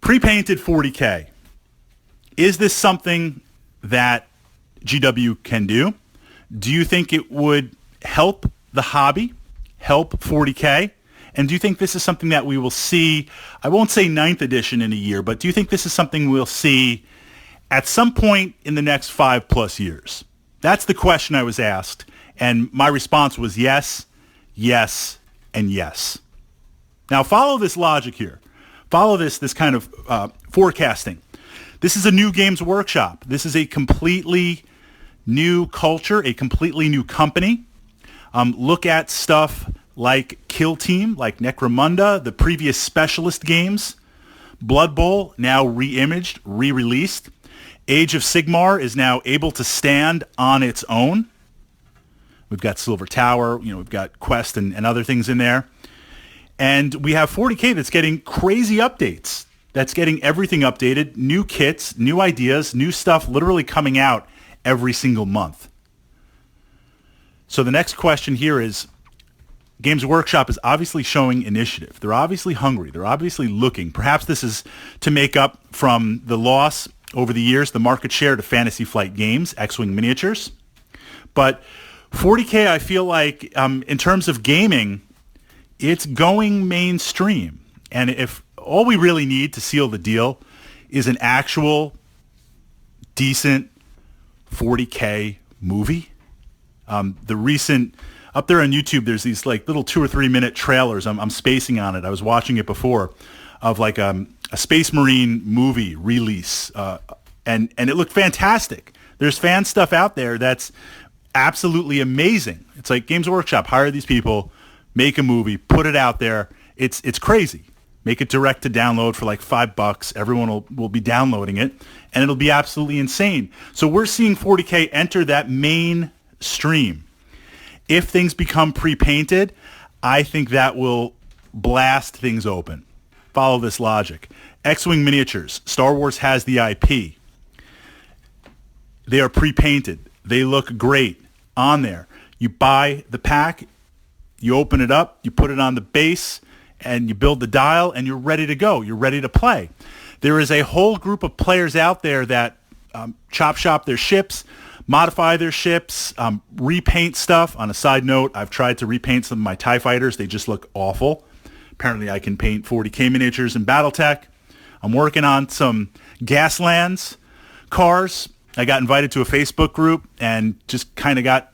Pre-painted 40K. Is this something that GW can do? Do you think it would help the hobby, help 40K? And do you think this is something that we will see, I won't say 9th edition in a year, but do you think this is something we'll see at some point in the next 5+ years? That's the question I was asked. And my response was yes, yes, and yes. Now follow this logic here. Follow this kind of forecasting. This is a new Games Workshop. This is a completely new culture, a completely new company. Look at stuff like Kill Team, like Necromunda, the previous Specialist games. Blood Bowl, now re-imaged, re-released. Age of Sigmar is now able to stand on its own. We've got Silver Tower, we've got Quest and other things in there. And we have 40K that's getting crazy updates. That's getting everything updated, new kits, new ideas, new stuff literally coming out every single month. So the next question here is, Games Workshop is obviously showing initiative. They're obviously hungry. They're obviously looking. Perhaps this is to make up from the loss over the years, the market share to Fantasy Flight Games, X-Wing Miniatures. But 40K, I feel like, in terms of gaming, it's going mainstream. And if all we really need to seal the deal is an actual decent 40K movie. The recent, up there on YouTube, there's these like little 2 or 3 minute trailers. I'm spacing on it. I was watching it before, of like a Space Marine movie release. And it looked fantastic. There's fan stuff out there that's absolutely amazing. It's like Games Workshop, hire these people, make a movie, put it out there. It's crazy. Make it direct to download for like $5. Everyone will be downloading it, and it'll be absolutely insane. So we're seeing 40K enter that mainstream. If things become pre-painted, I think that will blast things open. Follow this logic. X-Wing Miniatures. Star Wars has the IP. They are pre-painted. They look great on there. You buy the pack, you open it up, you put it on the base, and you build the dial, and you're ready to go. You're ready to play. There is a whole group of players out there that chop shop their ships, modify their ships, repaint stuff. On a side note, I've tried to repaint some of my TIE fighters. They just look awful. Apparently, I can paint 40K miniatures in BattleTech. I'm working on some Gaslands cars. I got invited to a Facebook group and just kind of got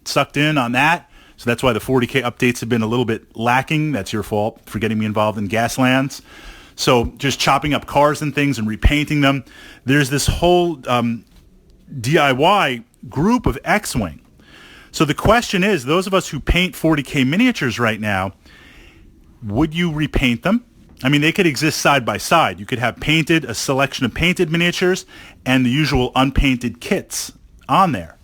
sucked in on that. So that's why the 40K updates have been a little bit lacking. That's your fault for getting me involved in Gaslands. So just chopping up cars and things and repainting them. There's this whole DIY group of X-Wing. So the question is, those of us who paint 40K miniatures right now, would you repaint them? I mean, they could exist side by side. You could have painted, a selection of painted miniatures, and the usual unpainted kits on there.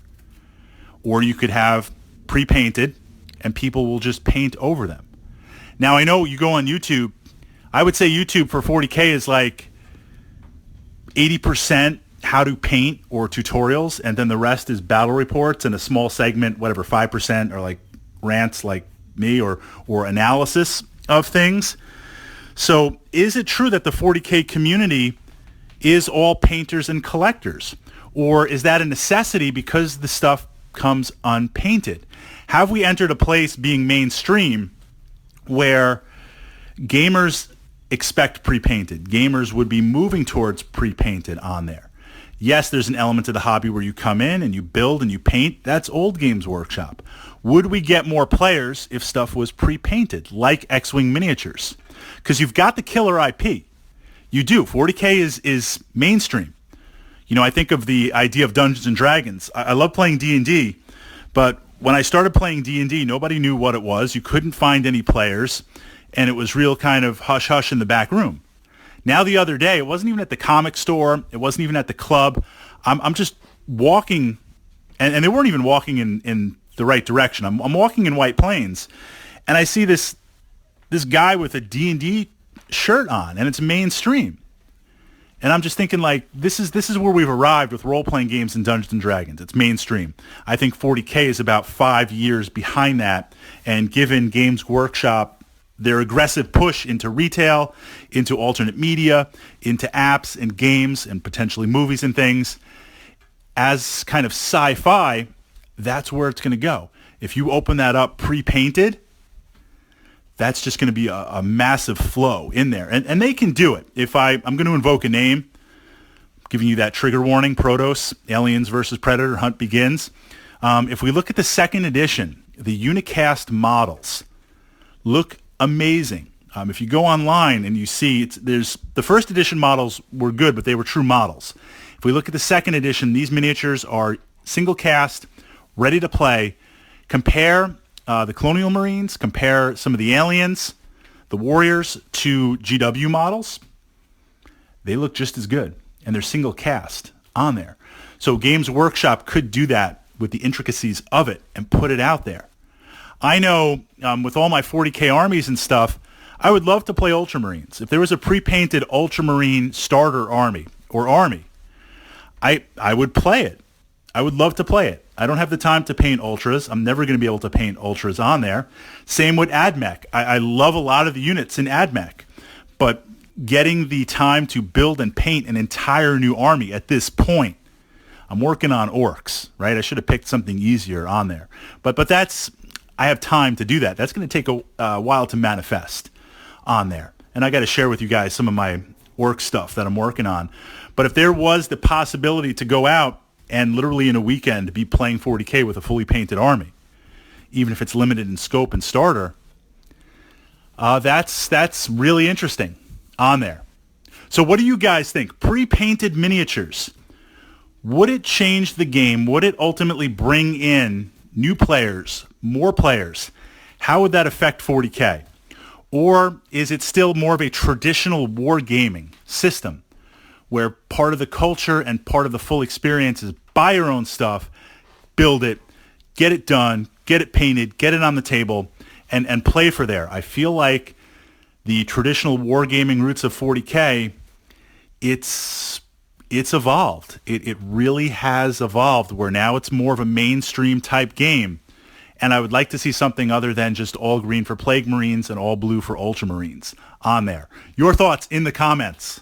Or you could have pre-painted, and people will just paint over them. Now, I know you go on YouTube. I would say YouTube for 40K is like 80% how to paint or tutorials, and then the rest is battle reports and a small segment, whatever, 5% are like rants like me or analysis of things. So is it true that the 40K community is all painters and collectors? Or is that a necessity because the stuff comes unpainted? Have we entered a place being mainstream where gamers expect pre-painted? Gamers would be moving towards pre-painted on there. Yes, there's an element to the hobby where you come in and you build and you paint. That's old Games Workshop. Would we get more players if stuff was pre-painted, like X-Wing Miniatures? Because you've got the killer IP. You do. 40K is mainstream. I think of the idea of Dungeons and Dragons. I love playing D&D, but when I started playing D&D, nobody knew what it was. You couldn't find any players, and it was real kind of hush-hush in the back room. Now the other day, it wasn't even at the comic store. It wasn't even at the club. I'm just walking, and they weren't even walking in the right direction. I'm walking in White Plains, and I see this guy with a D&D shirt on, and it's mainstream. And I'm just thinking, like, this is where we've arrived with role-playing games and Dungeons & Dragons. It's mainstream. I think 40K is about 5 years behind that, and given Games Workshop their aggressive push into retail, into alternate media, into apps and games and potentially movies and things, as kind of sci-fi, that's where it's going to go. If you open that up pre-painted, that's just going to be a massive flow in there. And they can do it. If I'm going to invoke a name, giving you that trigger warning, Protos, Aliens versus Predator, Hunt Begins. If we look at the second edition, the unicast models look amazing. If you go online and you see, there's the first edition models were good, but they were true models. If we look at the second edition, these miniatures are single cast, ready to play. Compare the Colonial Marines, compare some of the Aliens, the Warriors to GW models. They look just as good, and they're single cast on there. So Games Workshop could do that with the intricacies of it and put it out there. I know with all my 40K armies and stuff, I would love to play Ultramarines. If there was a pre-painted Ultramarine starter army or army, I would play it. I would love to play it. I don't have the time to paint Ultras. I'm never going to be able to paint Ultras on there. Same with AdMech. I love a lot of the units in AdMech, but getting the time to build and paint an entire new army at this point, I'm working on Orcs, right? I should have picked something easier on there. But that's, I have time to do that. That's going to take a while to manifest on there. And I got to share with you guys some of my Orc stuff that I'm working on. But if there was the possibility to go out and literally in a weekend be playing 40K with a fully painted army, even if it's limited in scope and starter, that's really interesting on there. So what do you guys think? Pre-painted miniatures, would it change the game? Would it ultimately bring in new players, more players? How would that affect 40K? Or is it still more of a traditional wargaming system where part of the culture and part of the full experience is buy your own stuff, build it, get it done, get it painted, get it on the table, and play for there? I feel like the traditional wargaming roots of 40K, it's evolved. It really has evolved where now it's more of a mainstream type game. And I would like to see something other than just all green for Plague Marines and all blue for Ultramarines on there. Your thoughts in the comments.